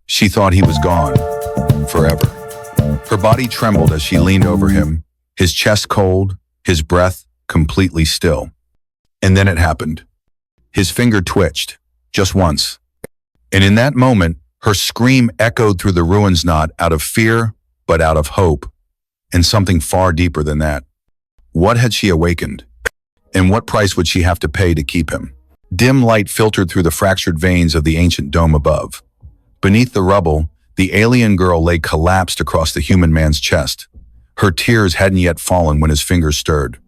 She thought he was gone, forever. Her body trembled as she leaned over him, his chest cold, his breath completely still. And then it happened. His finger twitched, just once. And in that moment, her scream echoed through the ruins, not out of fear, but out of hope, and something far deeper than that. What had she awakened? And what price would she have to pay to keep him? Dim light filtered through the fractured veins of the ancient dome above. Beneath the rubble, the alien girl lay collapsed across the human man's chest. Her tears hadn't yet fallen when his fingers stirred.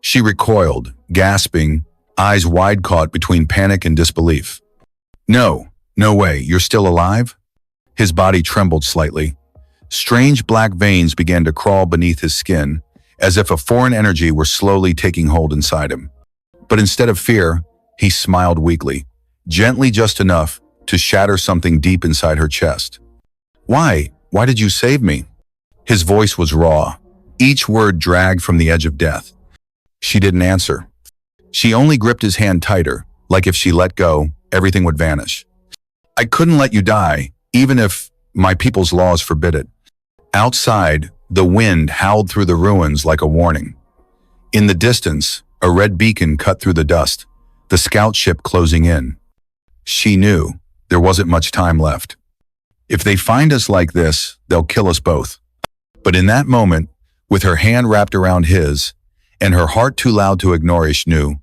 She recoiled, gasping, eyes wide caught between panic and disbelief. No, no way, you're still alive? His body trembled slightly. Strange black veins began to crawl beneath his skin, as if a foreign energy were slowly taking hold inside him. But instead of fear, he smiled weakly, gently just enough to shatter something deep inside her chest. Why? Why did you save me? His voice was raw, each word dragged from the edge of death. She didn't answer. She only gripped his hand tighter, like if she let go, everything would vanish. I couldn't let you die, even if my people's laws forbid it. Outside, the wind howled through the ruins like a warning. In the distance, a red beacon cut through the dust, the scout ship closing in. She knew there wasn't much time left. If they find us like this, they'll kill us both. But in that moment, with her hand wrapped around his, and her heart too loud to ignore, Ish knew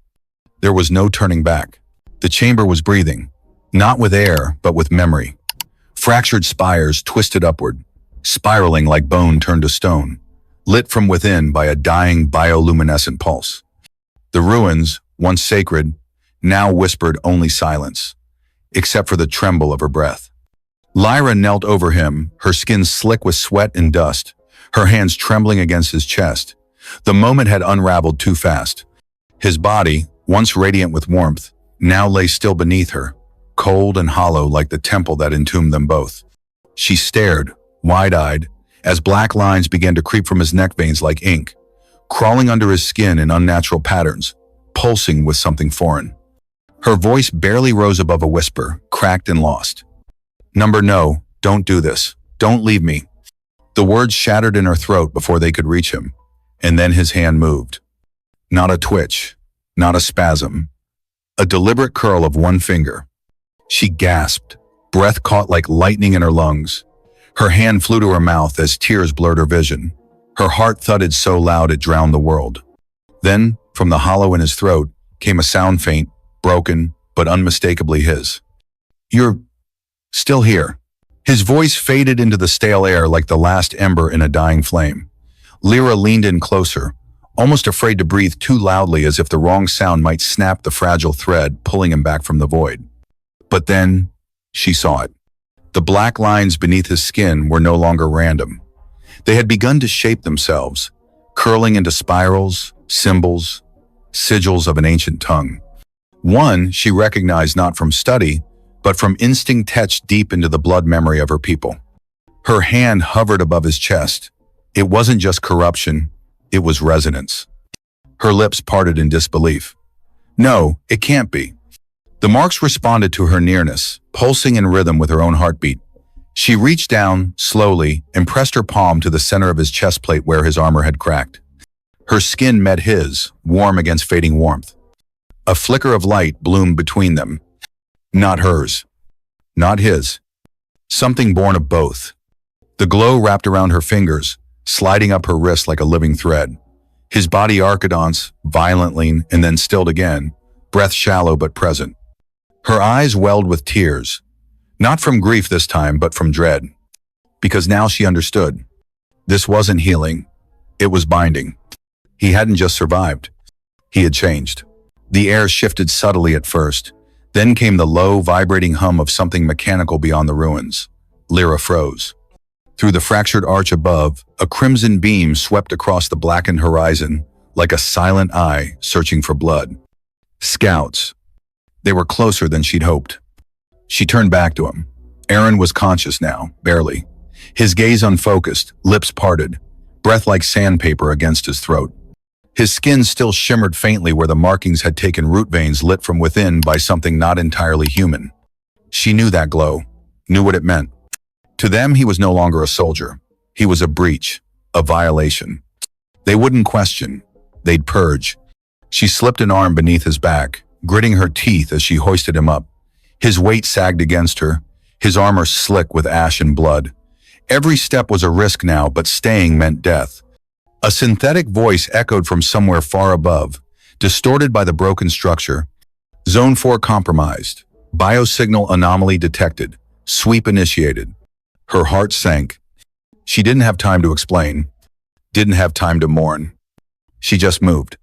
there was no turning back. The chamber was breathing, not with air, but with memory. Fractured spires twisted upward, spiraling like bone turned to stone, lit from within by a dying bioluminescent pulse. The ruins, once sacred, now whispered only silence, except for the tremble of her breath. Lyra knelt over him, her skin slick with sweat and dust, her hands trembling against his chest. The moment had unraveled too fast. His body, once radiant with warmth, now lay still beneath her, cold and hollow like the temple that entombed them both. She stared, wide-eyed, as black lines began to creep from his neck veins like ink, crawling under his skin in unnatural patterns, pulsing with something foreign. Her voice barely rose above a whisper, cracked and lost. No, don't do this. Don't leave me. The words shattered in her throat before they could reach him, and then his hand moved. Not a twitch, not a spasm, a deliberate curl of one finger. She gasped, breath caught like lightning in her lungs. Her hand flew to her mouth as tears blurred her vision. Her heart thudded so loud it drowned the world. Then, from the hollow in his throat, came a sound faint, broken, but unmistakably his. You're still here. His voice faded into the stale air like the last ember in a dying flame. Lyra leaned in closer, almost afraid to breathe too loudly as if the wrong sound might snap the fragile thread, pulling him back from the void. But then, she saw it. The black lines beneath his skin were no longer random. They had begun to shape themselves, curling into spirals, symbols, sigils of an ancient tongue. One she recognized not from study, but from instinct etched deep into the blood memory of her people. Her hand hovered above his chest. It wasn't just corruption, it was resonance. Her lips parted in disbelief. No, it can't be. The marks responded to her nearness, pulsing in rhythm with her own heartbeat. She reached down, slowly, and pressed her palm to the center of his chest plate where his armor had cracked. Her skin met his, warm against fading warmth. A flicker of light bloomed between them. Not hers. Not his. Something born of both. The glow wrapped around her fingers, sliding up her wrist like a living thread. His body arcadance, violently, and then stilled again, breath shallow but present. Her eyes welled with tears, not from grief this time, but from dread. Because now she understood. This wasn't healing. It was binding. He hadn't just survived. He had changed. The air shifted subtly at first. Then came the low, vibrating hum of something mechanical beyond the ruins. Lyra froze. Through the fractured arch above, a crimson beam swept across the blackened horizon, like a silent eye searching for blood. Scouts. They were closer than she'd hoped. She turned back to him. Aaron was conscious now, barely. His gaze unfocused, lips parted, breath like sandpaper against his throat. His skin still shimmered faintly where the markings had taken root veins lit from within by something not entirely human. She knew that glow, knew what it meant. To them, he was no longer a soldier. He was a breach, a violation. They wouldn't question. They'd purge. She slipped an arm beneath his back, gritting her teeth as she hoisted him up. His weight sagged against her, his armor slick with ash and blood. Every step was a risk now, but staying meant death. A synthetic voice echoed from somewhere far above, distorted by the broken structure. Zone 4 compromised. Biosignal anomaly detected. Sweep initiated. Her heart sank. She didn't have time to explain. Didn't have time to mourn. She just moved.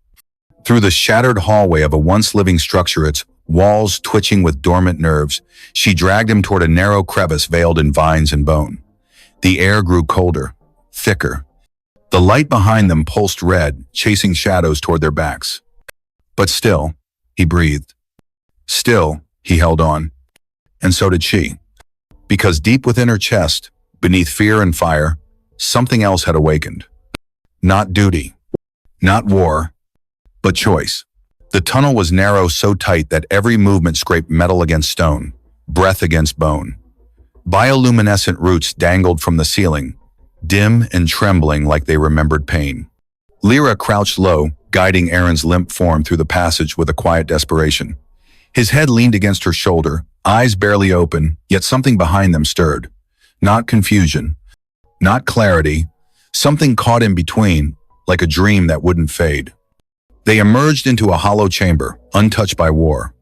Through the shattered hallway of a once living structure, its walls twitching with dormant nerves, she dragged him toward a narrow crevice veiled in vines and bone. The air grew colder, thicker. The light behind them pulsed red, chasing shadows toward their backs. But still, he breathed. Still, he held on. And so did she. Because deep within her chest, beneath fear and fire, something else had awakened. Not duty, not war, but choice. The tunnel was narrow, so tight that every movement scraped metal against stone, breath against bone. Bioluminescent roots dangled from the ceiling, dim and trembling like they remembered pain. Lyra crouched low, guiding Aaron's limp form through the passage with a quiet desperation. His head leaned against her shoulder, eyes barely open, yet something behind them stirred. Not confusion, not clarity, something caught in between, like a dream that wouldn't fade. They emerged into a hollow chamber, untouched by war.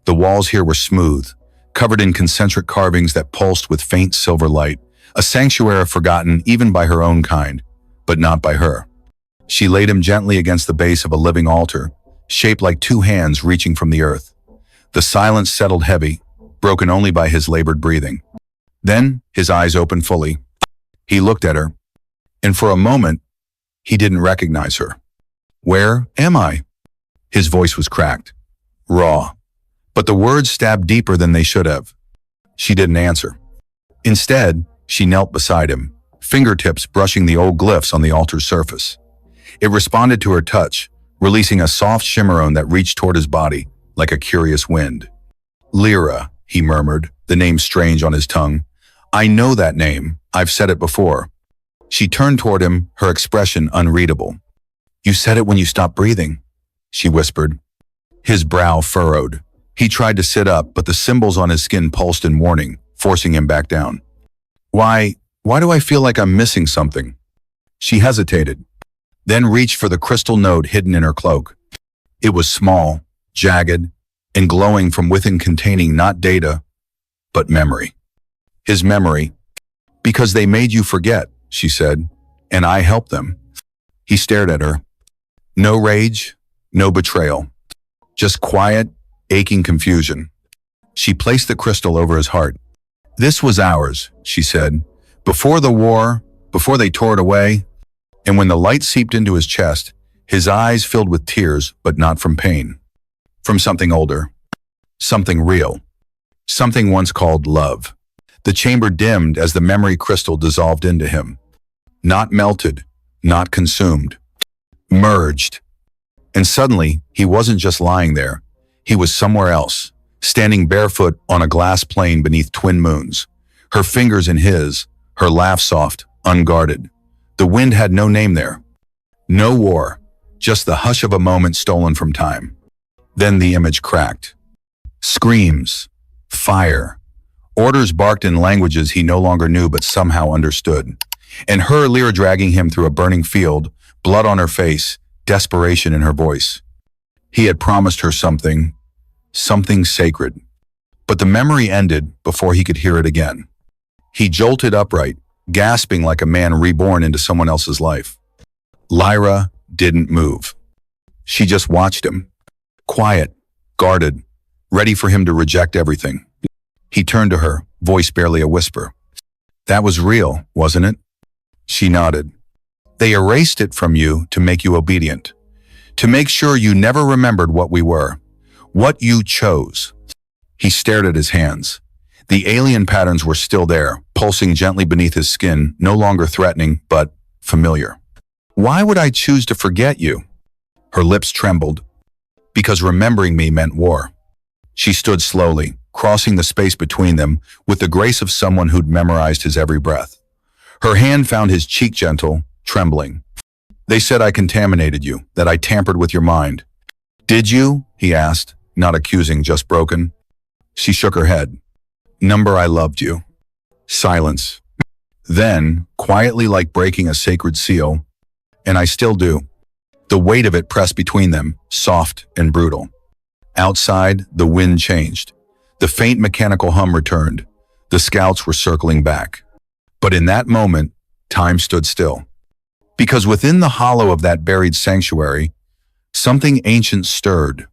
The walls here were smooth, covered in concentric carvings that pulsed with faint silver light, a sanctuary forgotten even by her own kind, but not by her. She laid him gently against the base of a living altar, shaped like two hands reaching from the earth. The silence settled heavy, broken only by his labored breathing. Then his eyes opened fully. He looked at her, and for a moment, he didn't recognize her. "Where am I?" His voice was cracked, raw, but the words stabbed deeper than they should have. She didn't answer. Instead, she knelt beside him, fingertips brushing the old glyphs on the altar's surface. It responded to her touch, releasing a soft shimmeron that reached toward his body, like a curious wind. "Lyra," he murmured, the name strange on his tongue. "I know that name. I've said it before." She turned toward him, her expression unreadable. "You said it when you stopped breathing," she whispered. His brow furrowed. He tried to sit up, but the symbols on his skin pulsed in warning, forcing him back down. Why do I feel like I'm missing something?" She hesitated, then reached for the crystal node hidden in her cloak. It was small, jagged, and glowing from within, containing not data, but memory. His memory. "Because they made you forget," she said, "and I helped them." He stared at her. No rage, no betrayal. Just quiet, aching confusion. She placed the crystal over his heart. "This was ours," she said, "before the war, before they tore it away." And when the light seeped into his chest, his eyes filled with tears, but not from pain. From something older. Something real. Something once called love. The chamber dimmed as the memory crystal dissolved into him. Not melted, not consumed. Merged. And suddenly, he wasn't just lying there. He was somewhere else, standing barefoot on a glass plain beneath twin moons. Her fingers in his, her laugh soft, unguarded. The wind had no name there. No war, just the hush of a moment stolen from time. Then the image cracked. Screams. Fire. Orders barked in languages he no longer knew but somehow understood. And her, Lyra, dragging him through a burning field, blood on her face, desperation in her voice. He had promised her something sacred. But the memory ended before he could hear it again. He jolted upright, gasping like a man reborn into someone else's life. Lyra didn't move. She just watched him. Quiet, guarded, ready for him to reject everything. He turned to her, voice barely a whisper. "That was real, wasn't it?" She nodded. "They erased it from you to make you obedient, to make sure you never remembered what we were, what you chose." He stared at his hands. The alien patterns were still there, pulsing gently beneath his skin, no longer threatening, but familiar. "Why would I choose to forget you?" Her lips trembled. "Because remembering me meant war." She stood slowly, crossing the space between them with the grace of someone who'd memorized his every breath. Her hand found his cheek gentle, trembling. They said I contaminated you, that I tampered with your mind. Did you? He asked, not accusing, just broken. She shook her head. Number, I loved you. Silence. Then, quietly like breaking a sacred seal, and I still do. The weight of it pressed between them, soft and brutal. Outside, the wind changed. The faint mechanical hum returned. The scouts were circling back. But in that moment, time stood still. Because within the hollow of that buried sanctuary, something ancient stirred.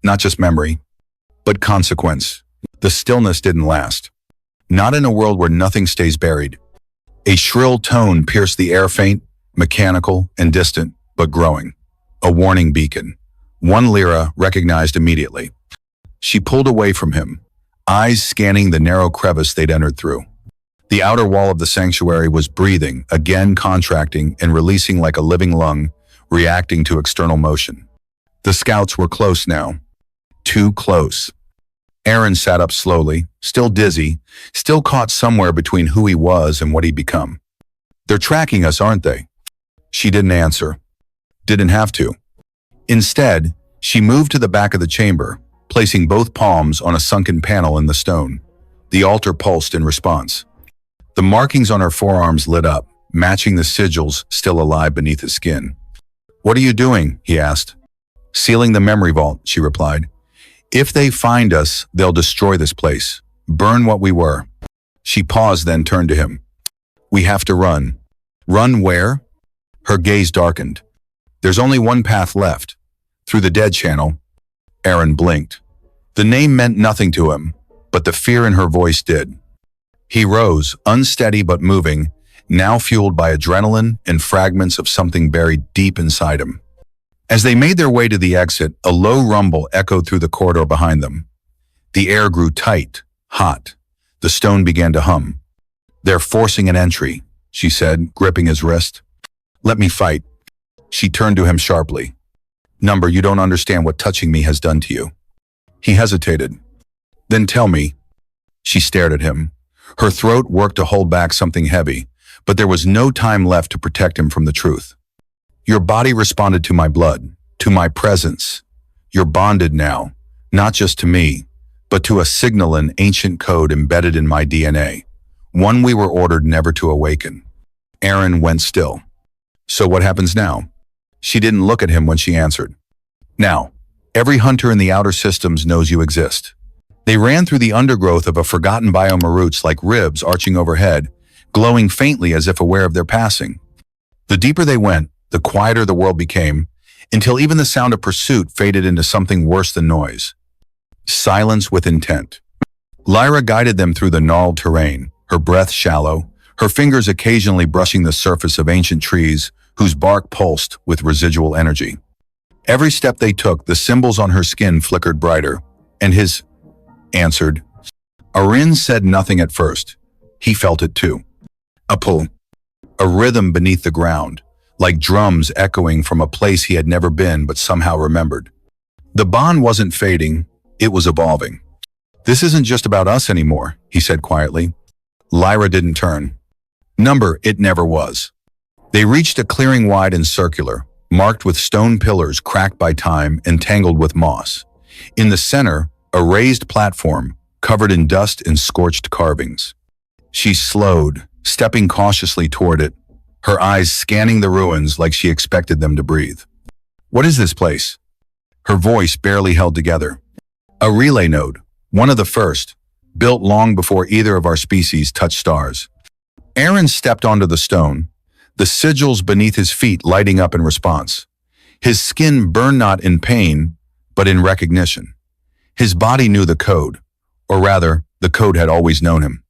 Not just memory, but consequence. The stillness didn't last. Not in a world where nothing stays buried. A shrill tone pierced the air, faint, mechanical, and distant, but growing. A warning beacon. One Lyra recognized immediately. She pulled away from him, eyes scanning the narrow crevice they'd entered through. The outer wall of the sanctuary was breathing, again contracting and releasing like a living lung, reacting to external motion. The scouts were close now. Too close. Aaron sat up slowly, still dizzy, still caught somewhere between who he was and what he'd become. They're tracking us, aren't they? She didn't answer. Didn't have to. Instead, she moved to the back of the chamber, placing both palms on a sunken panel in the stone. The altar pulsed in response. The markings on her forearms lit up, matching the sigils still alive beneath his skin. What are you doing? He asked. Sealing the memory vault, she replied. If they find us, they'll destroy this place. Burn what we were. She paused, then turned to him. We have to run. Run where? Her gaze darkened. There's only one path left. Through the dead channel. Aaron blinked. The name meant nothing to him, but the fear in her voice did. He rose, unsteady but moving, now fueled by adrenaline and fragments of something buried deep inside him. As they made their way to the exit, a low rumble echoed through the corridor behind them. The air grew tight, hot. The stone began to hum. They're forcing an entry, she said, gripping his wrist. Let me fight. She turned to him sharply. Number, you don't understand what touching me has done to you. He hesitated. Then tell me. She stared at him. Her throat worked to hold back something heavy, but there was no time left to protect him from the truth. Your body responded to my blood, to my presence. You're bonded now, not just to me, but to a signal and ancient code embedded in my DNA, one we were ordered never to awaken. Aaron went still. So what happens now? She didn't look at him when she answered. Now, every hunter in the outer systems knows you exist. They ran through the undergrowth of a forgotten biome of roots like ribs arching overhead, glowing faintly as if aware of their passing. The deeper they went, the quieter the world became, until even the sound of pursuit faded into something worse than noise. Silence with intent. Lyra guided them through the gnarled terrain, her breath shallow, her fingers occasionally brushing the surface of ancient trees whose bark pulsed with residual energy. Every step they took, the symbols on her skin flickered brighter, and his answered. Arin said nothing at first. He felt it too. A pull. A rhythm beneath the ground, like drums echoing from a place he had never been but somehow remembered. The bond wasn't fading, it was evolving. This isn't just about us anymore, he said quietly. Lyra didn't turn. Number, it never was. They reached a clearing wide and circular, marked with stone pillars cracked by time and tangled with moss. In the center, a raised platform, covered in dust and scorched carvings. She slowed, stepping cautiously toward it, her eyes scanning the ruins like she expected them to breathe. What is this place? Her voice barely held together. A relay node, one of the first, built long before either of our species touched stars. Aaron stepped onto the stone, the sigils beneath his feet lighting up in response. His skin burned not in pain, but in recognition. His body knew the code, or rather, the code had always known him.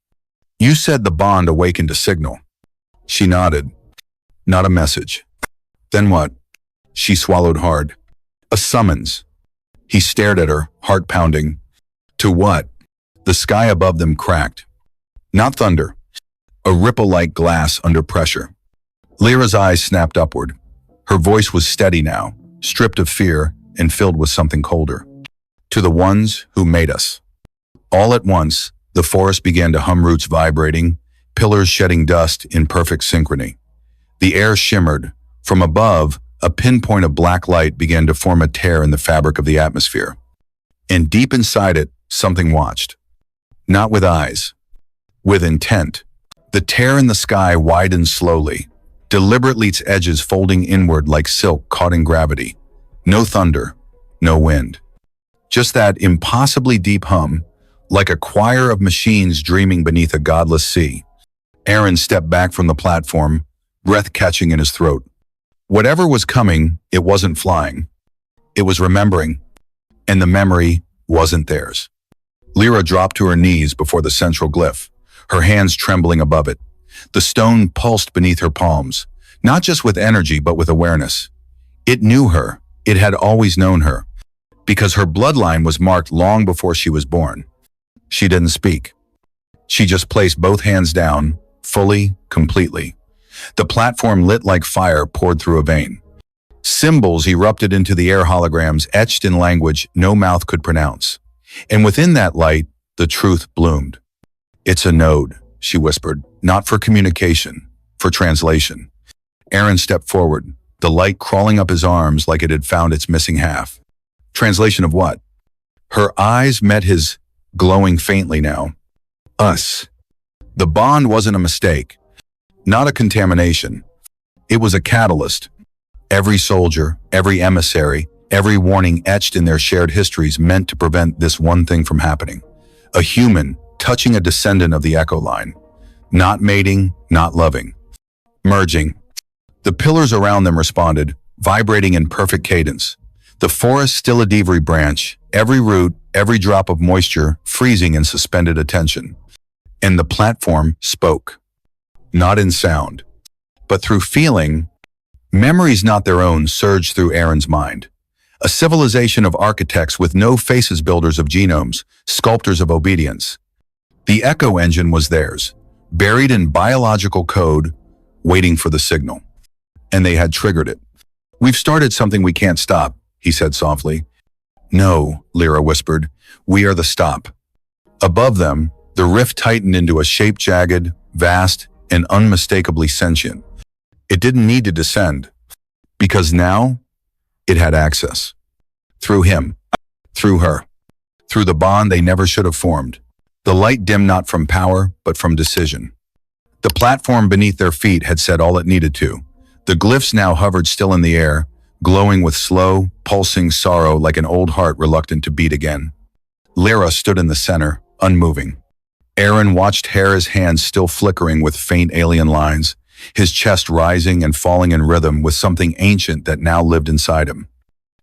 You said the bond awakened a signal. She nodded. Not a message. Then what? She swallowed hard. A summons. He stared at her, heart pounding. To what? The sky above them cracked. Not thunder. A ripple like glass under pressure. Lyra's eyes snapped upward. Her voice was steady now, stripped of fear and filled with something colder. To the ones who made us. All at once, the forest began to hum, roots vibrating, pillars shedding dust in perfect synchrony. The air shimmered. From above, a pinpoint of black light began to form a tear in the fabric of the atmosphere. And deep inside it, something watched. Not with eyes, with intent. The tear in the sky widened slowly, deliberately, its edges folding inward like silk caught in gravity. No thunder, no wind. Just that impossibly deep hum, like a choir of machines dreaming beneath a godless sea. Aaron stepped back from the platform, breath catching in his throat. Whatever was coming, it wasn't flying. It was remembering, and the memory wasn't theirs. Lyra dropped to her knees before the central glyph, her hands trembling above it. The stone pulsed beneath her palms, not just with energy but with awareness. It knew her. It had always known her, because her bloodline was marked long before she was born. She didn't speak. She just placed both hands down, fully, completely. The platform lit like fire poured through a vein. Symbols erupted into the air, holograms etched in language no mouth could pronounce. And within that light, the truth bloomed. "It's a node," she whispered, "not for communication, for translation." Aaron stepped forward, the light crawling up his arms like it had found its missing half. Translation of what? Her eyes met his, glowing faintly now. Us. The bond wasn't a mistake, not a contamination. It was a catalyst. Every soldier, every emissary, every warning etched in their shared histories meant to prevent this one thing from happening. A human touching a descendant of the echo line. Not mating, not loving. Merging. The pillars around them responded, vibrating in perfect cadence. The forest still a devery branch, every root, every drop of moisture freezing in suspended attention. And the platform spoke. Not in sound, but through feeling. Memories not their own surged through Aaron's mind. A civilization of architects with no faces, builders of genomes, sculptors of obedience. The echo engine was theirs, buried in biological code, waiting for the signal. And they had triggered it. "We've started something we can't stop," he said softly. "No," Lyra whispered, "we are the stop." Above them, the rift tightened into a shape jagged, vast, and unmistakably sentient. It didn't need to descend, because now it had access. Through him, through her, through the bond they never should have formed. The light dimmed not from power, but from decision. The platform beneath their feet had said all it needed to. The glyphs now hovered still in the air, glowing with slow, pulsing sorrow like an old heart reluctant to beat again. Lyra stood in the center, unmoving. Aaron watched Hera's hands still flickering with faint alien lines, his chest rising and falling in rhythm with something ancient that now lived inside him.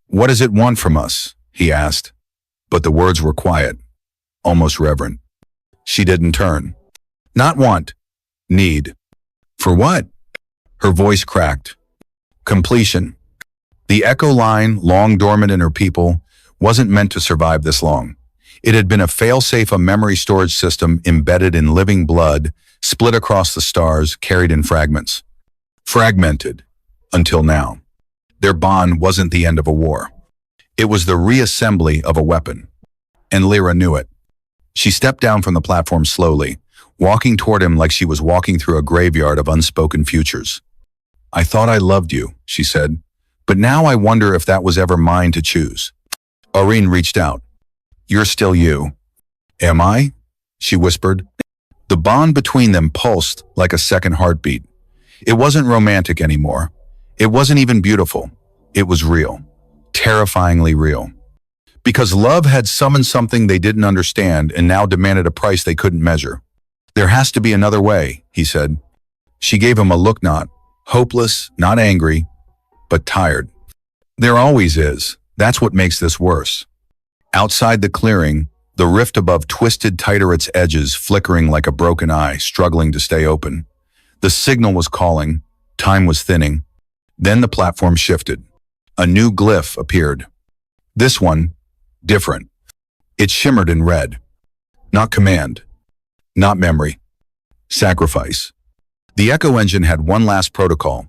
"What does it want from us?" he asked. But the words were quiet, almost reverent. She didn't turn. "Not want. Need." "For what?" Her voice cracked. "Completion." The echo line, long dormant in her people, wasn't meant to survive this long. It had been a fail-safe, a memory storage system embedded in living blood, split across the stars, carried in fragments. Fragmented, until now. Their bond wasn't the end of a war. It was the reassembly of a weapon. And Lyra knew it. She stepped down from the platform slowly, walking toward him like she was walking through a graveyard of unspoken futures. "I thought I loved you," she said, "but now I wonder if that was ever mine to choose." Aurene reached out. "You're still you." "Am I?" she whispered. The bond between them pulsed like a second heartbeat. It wasn't romantic anymore. It wasn't even beautiful. It was real. Terrifyingly real. Because love had summoned something they didn't understand and now demanded a price they couldn't measure. "There has to be another way," he said. She gave him a look, not hopeless, not angry, but tired. "There always is. That's what makes this worse." Outside the clearing, the rift above twisted tighter, its edges flickering like a broken eye, struggling to stay open. The signal was calling. Time was thinning. Then the platform shifted. A new glyph appeared. This one, different. It shimmered in red. Not command. Not memory. Sacrifice. The echo engine had one last protocol.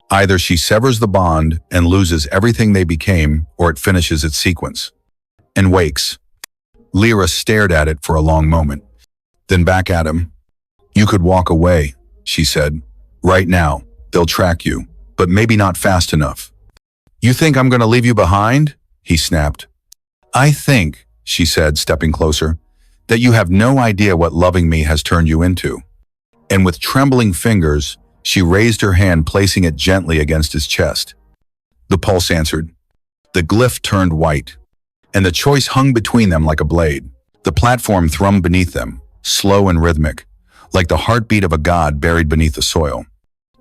Either she severs the bond and loses everything they became, or it finishes its sequence. And wakes. Lyra stared at it for a long moment, then back at him. "You could walk away," she said. "Right now, they'll track you, but maybe not fast enough." "You think I'm going to leave you behind?" he snapped. "I think," she said, stepping closer, "that you have no idea what loving me has turned you into." And with trembling fingers, she raised her hand, placing it gently against his chest. The pulse answered. The glyph turned white, and the choice hung between them like a blade. The platform thrummed beneath them, slow and rhythmic, like the heartbeat of a god buried beneath the soil.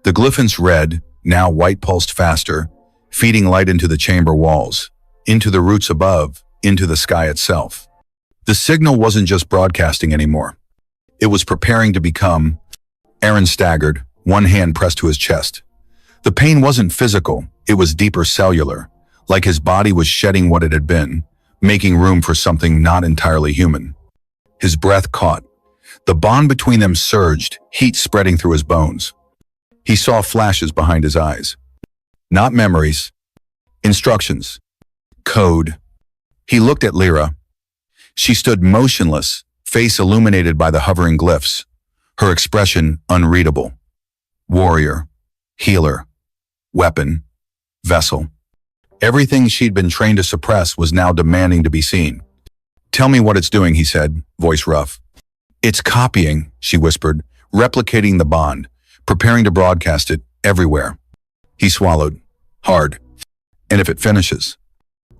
The glyphant's red, now white, pulsed faster, feeding light into the chamber walls, into the roots above, into the sky itself. The signal wasn't just broadcasting anymore. It was preparing to become. Aaron staggered, one hand pressed to his chest. The pain wasn't physical, it was deeper cellular, like his body was shedding what it had been, making room for something not entirely human. His breath caught. The bond between them surged, heat spreading through his bones. He saw flashes behind his eyes. Not memories. Instructions. Code. He looked at Lyra. She stood motionless, face illuminated by the hovering glyphs, her expression unreadable. Warrior, healer, weapon, vessel. Everything she'd been trained to suppress was now demanding to be seen. "Tell me what it's doing," he said, voice rough. "It's copying," she whispered, replicating the bond, preparing to broadcast it everywhere. He swallowed, hard. "And if it finishes?"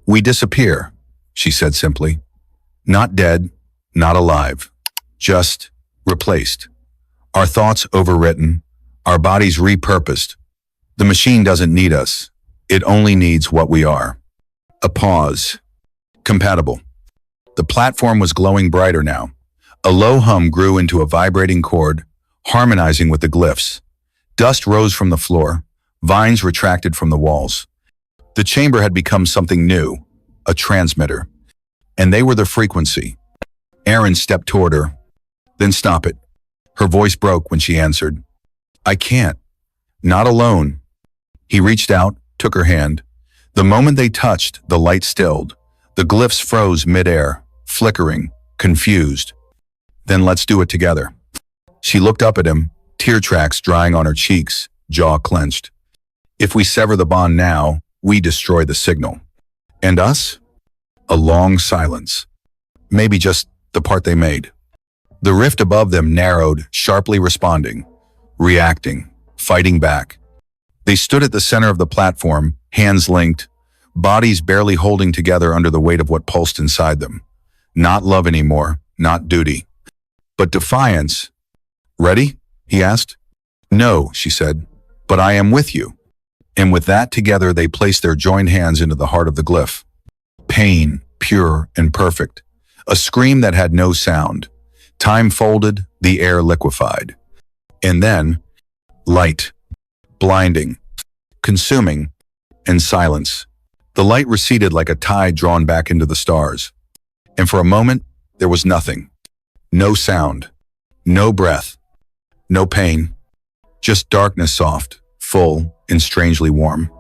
"We disappear," she said simply. "Not dead, not alive, just replaced. Our thoughts overwritten, our bodies repurposed. The machine doesn't need us. It only needs what we are." A pause. Compatible. The platform was glowing brighter now. A low hum grew into a vibrating chord, harmonizing with the glyphs. Dust rose from the floor, vines retracted from the walls. The chamber had become something new, a transmitter. And they were the frequency. Aaron stepped toward her. "Then stop it." Her voice broke when she answered. "I can't. Not alone." He reached out, took her hand. The moment they touched, the light stilled. The glyphs froze midair, flickering, confused. "Then let's do it together." She looked up at him, tear tracks drying on her cheeks, jaw clenched. "If we sever the bond now, we destroy the signal." "And us?" A long silence. Maybe just the part they made. The rift above them narrowed, sharply responding, reacting, fighting back. They stood at the center of the platform, hands linked, bodies barely holding together under the weight of what pulsed inside them. Not love anymore, not duty, but defiance. "Ready?" he asked. "No," she said, "but I am with you." And with that together they placed their joined hands into the heart of the glyph. Pain, pure and perfect. A scream that had no sound. Time folded, the air liquefied. And then, light. Blinding. Consuming. And silence. The light receded like a tide drawn back into the stars. And for a moment, there was nothing. No sound. No breath. No pain. Just darkness, soft, full, and strangely warm.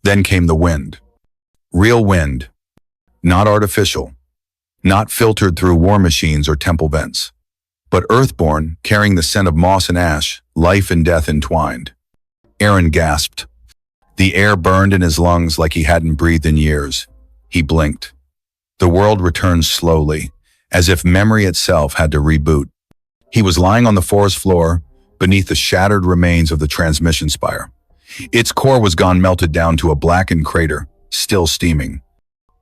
Then came the wind. Real wind. Not artificial. Not filtered through war machines or temple vents. But earthborn, carrying the scent of moss and ash, life and death entwined. Aaron gasped. The air burned in his lungs like he hadn't breathed in years. He blinked. The world returned slowly, as if memory itself had to reboot. He was lying on the forest floor, beneath the shattered remains of the transmission spire. Its core was gone, melted down to a blackened crater, still steaming.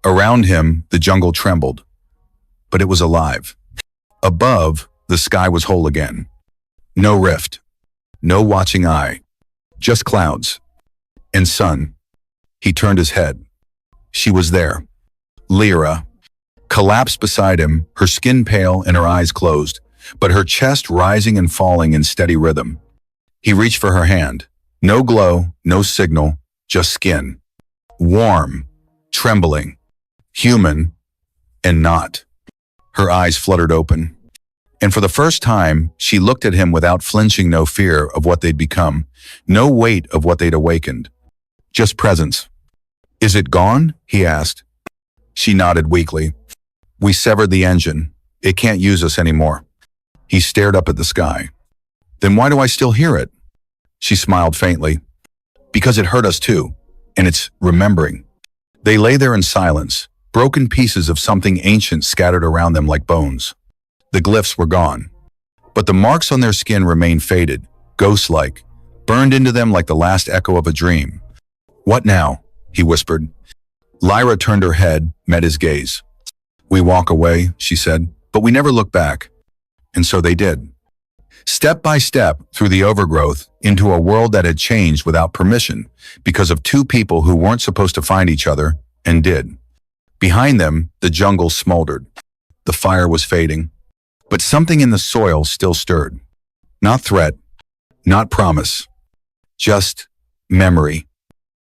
Around him, the jungle trembled. But it was alive. Above, the sky was whole again. No rift. No watching eye. Just clouds. And sun. He turned his head. She was there. Lyra. Collapsed beside him, her skin pale and her eyes closed, but her chest rising and falling in steady rhythm. He reached for her hand. No glow, no signal, just skin. Warm. Trembling. Human. And not. Her eyes fluttered open. And for the first time, she looked at him without flinching, no fear of what they'd become, no weight of what they'd awakened. Just presence. "Is it gone?" he asked. She nodded weakly. We severed the engine. It can't use us anymore. He stared up at the sky. Then why do I still hear it? She smiled faintly. Because it hurt us too, and it's remembering. They lay there in silence, broken pieces of something ancient scattered around them like bones. The glyphs were gone, but the marks on their skin remained faded, ghost-like, burned into them like the last echo of a dream. What now? He whispered. Lyra turned her head, met his gaze. We walk away, she said, but we never look back. And so they did. Step by step through the overgrowth into a world that had changed without permission because of two people who weren't supposed to find each other and did. Behind them, the jungle smoldered. The fire was fading, but something in the soil still stirred. Not threat, not promise, just memory.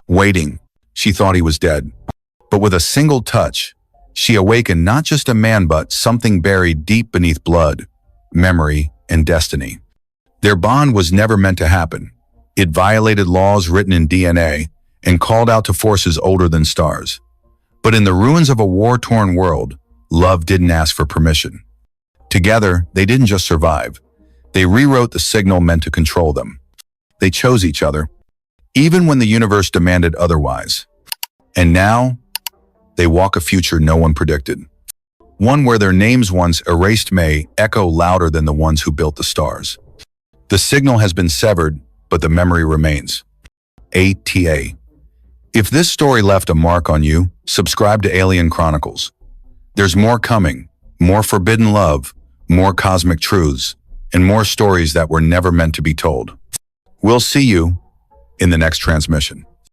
Waiting, she thought he was dead. But with a single touch, she awakened not just a man but something buried deep beneath blood, memory, and destiny. Their bond was never meant to happen. It violated laws written in DNA and called out to forces older than stars. But in the ruins of a war-torn world, love didn't ask for permission. Together, they didn't just survive. They rewrote the signal meant to control them. They chose each other, even when the universe demanded otherwise. And now, they walk a future no one predicted. One where their names once erased may echo louder than the ones who built the stars. The signal has been severed, but the memory remains. ATA. If this story left a mark on you, subscribe to Alien Chronicles. There's more coming, more forbidden love, more cosmic truths, and more stories that were never meant to be told. We'll see you in the next transmission.